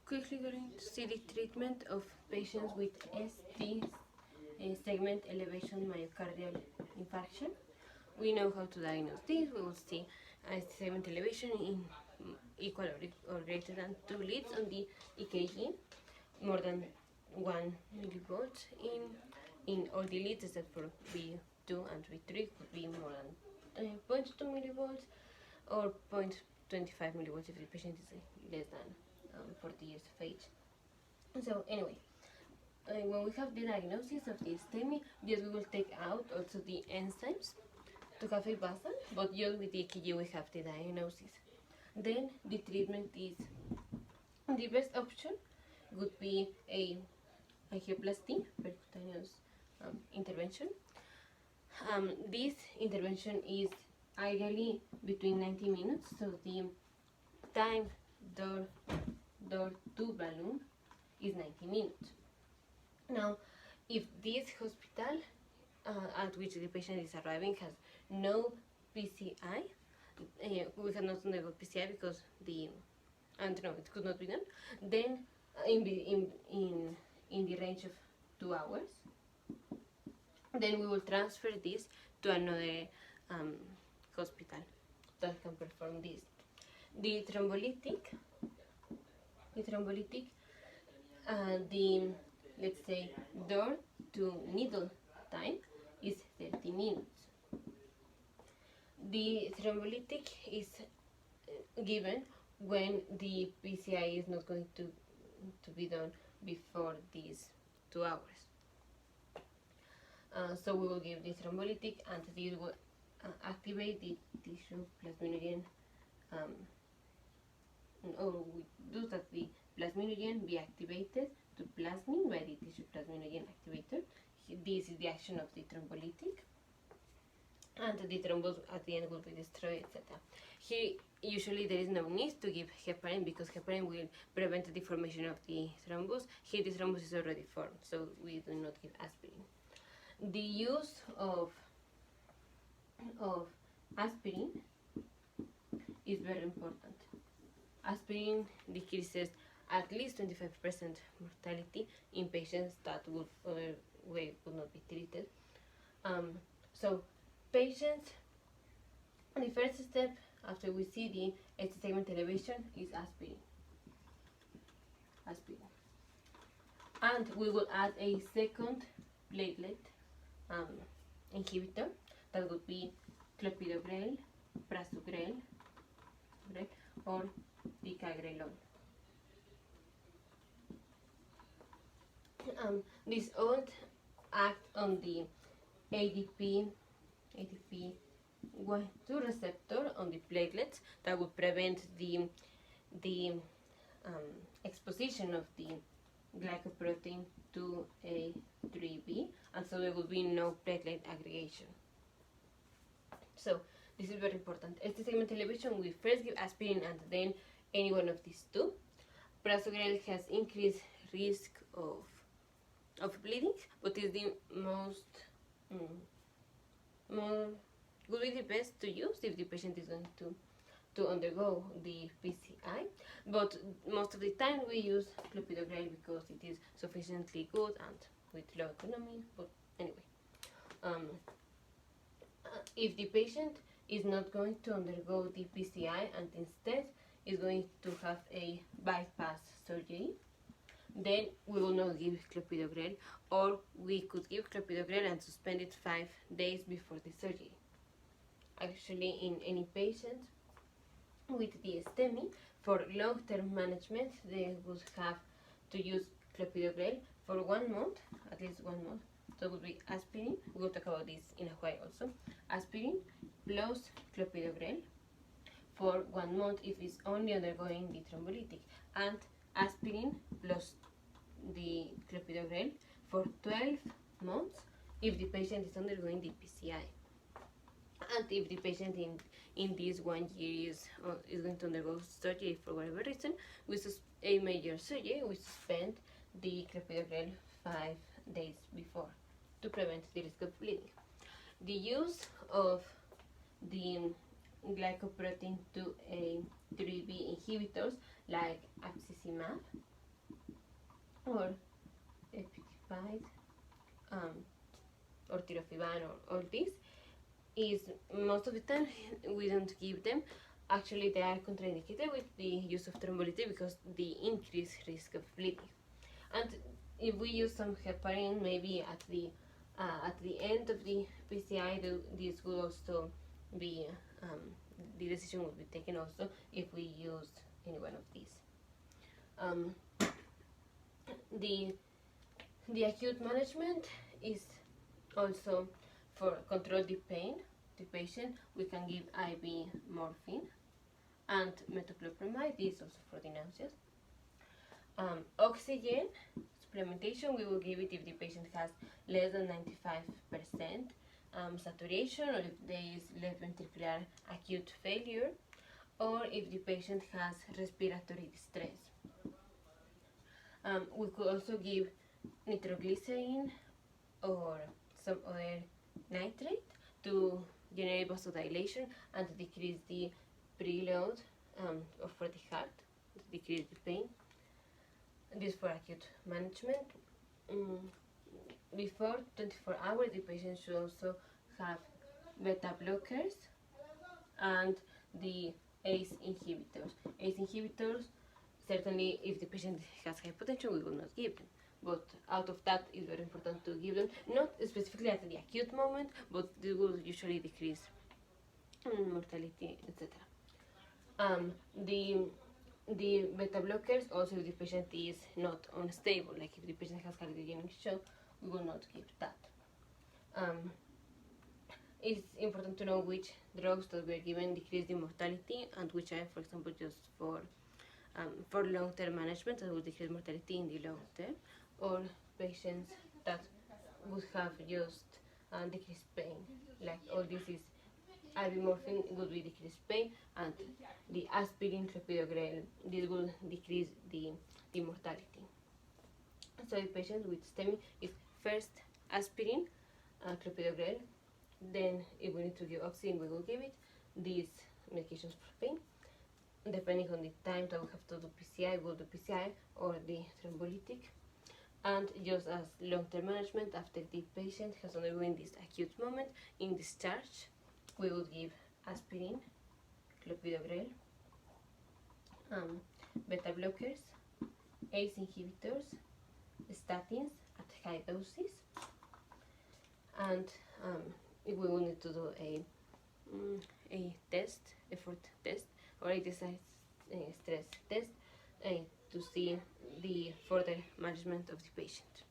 quickly going to see the treatment of patients with ST segment elevation myocardial infarction. We know how to diagnose this. We will see ST segment elevation in equal or greater than 2 leads on the EKG, more than 1 millivolts in all the leads except for V2 and V3 could be more than 0.2 millivolts or 0.25 millivolts if the patient is less than 40 years of age. So anyway, when we have the diagnosis of the STEMI, yes, we will take out also the enzymes to have a basal, but just with the EKG we have the diagnosis. Then the treatment is, the best option would be a angioplasty, percutaneous intervention. This intervention is ideally between 90 minutes, so the time door to balloon is 90 minutes. Now, if this hospital at which the patient is arriving has no PCI, we cannot undergo PCI because it could not be done, then in the range of 2 hours, then we will transfer this to another hospital that can perform this. The thrombolytic, let's say door to needle time is 30 minutes. The thrombolytic is given when the PCI is not going to be done before these 2 hours. So we will give the thrombolytic, and this will activate the tissue plasminogen, or we do that the plasminogen be activated to plasmin by the tissue plasminogen activator. This is the action of the thrombolytic, and the thrombus at the end will be destroyed, etc. Here, usually there is no need to give heparin because heparin will prevent the formation of the thrombus. Here the thrombus is already formed, so we do not give aspirin. The use of aspirin is very important. Aspirin decreases at least 25% mortality in patients that would other way would not be treated. So patients, the first step after we see the ST segment elevation is aspirin. And we will add a second platelet inhibitor that would be clopidogrel, prasugrel, or ticagrelol. These all act on the ADP1/2 receptor on the platelets that would prevent the exposition of the glycoprotein to A3B, and so there will be no platelet aggregation. So this is very important. ST segment elevation, we first give aspirin and then any one of these two. Prasugrel has increased risk of bleeding, but is the would be the best to use if the patient is going to undergo the PCI, but most of the time we use clopidogrel because it is sufficiently good and with low economy. But anyway, if the patient is not going to undergo the PCI and instead is going to have a bypass surgery, then we will not give clopidogrel, or we could give clopidogrel and suspend it 5 days before the surgery. Actually, in any patient with the STEMI, for long-term management, they would have to use clopidogrel for 1 month, at least 1 month. So it would be aspirin, we will talk about this in a while also, aspirin plus clopidogrel for 1 month if it's only undergoing the thrombolytic, and aspirin plus the clopidogrel for 12 months if the patient is undergoing the PCI. And if the patient in this 1 year is going to undergo surgery for whatever reason, a major surgery, we suspend the clopidogrel 5 days before to prevent the risk of bleeding. The use of the glycoprotein 2A3B inhibitors like abscizumab or epidipide, or tirofiban, or all this, is most of the time we don't give them. Actually, they are contraindicated with the use of thrombolytic because the increased risk of bleeding. And if we use some heparin, maybe at the end of the PCI, this will also be the decision will be taken also if we use any one of these. The acute management is also for control the pain. The patient, we can give IV morphine and metoclopramide. This is also for the nauseous. Oxygen supplementation, we will give it if the patient has less than 95% saturation, or if there is left ventricular acute failure, or if the patient has respiratory distress. We could also give nitroglycerin or some other nitrate to generate vasodilation and to decrease the preload for the heart, to decrease the pain. This for acute management. Before 24 hours, the patient should also have beta blockers and the ACE inhibitors. ACE inhibitors, certainly if the patient has hypotension, we will not give them. But out of that, it's very important to give them, not specifically at the acute moment, but they will usually decrease mortality, etc. The beta blockers, also if the patient is not unstable, like if the patient has cardiogenic shock, we will not give that. It's important to know which drugs that we are given decrease the mortality and which are, for example, just for long-term management that will decrease mortality in the long term, or patients that would have just decreased pain. Like all this is IV morphine would be decreased pain, and the aspirin, clopidogrel, this will decrease the mortality. So the patient with STEMI is first aspirin, clopidogrel, then if we need to give oxygen, we will give it these medications for pain. Depending on the time that we have to do PCI, we'll do PCI or the thrombolytic. And just as long-term management, after the patient has undergone this acute moment in discharge, we will give aspirin, clopidogrel, beta blockers, ACE inhibitors, statins at high doses, and if we will need to do a test, effort test, or exercise stress test to see the further management of the patient.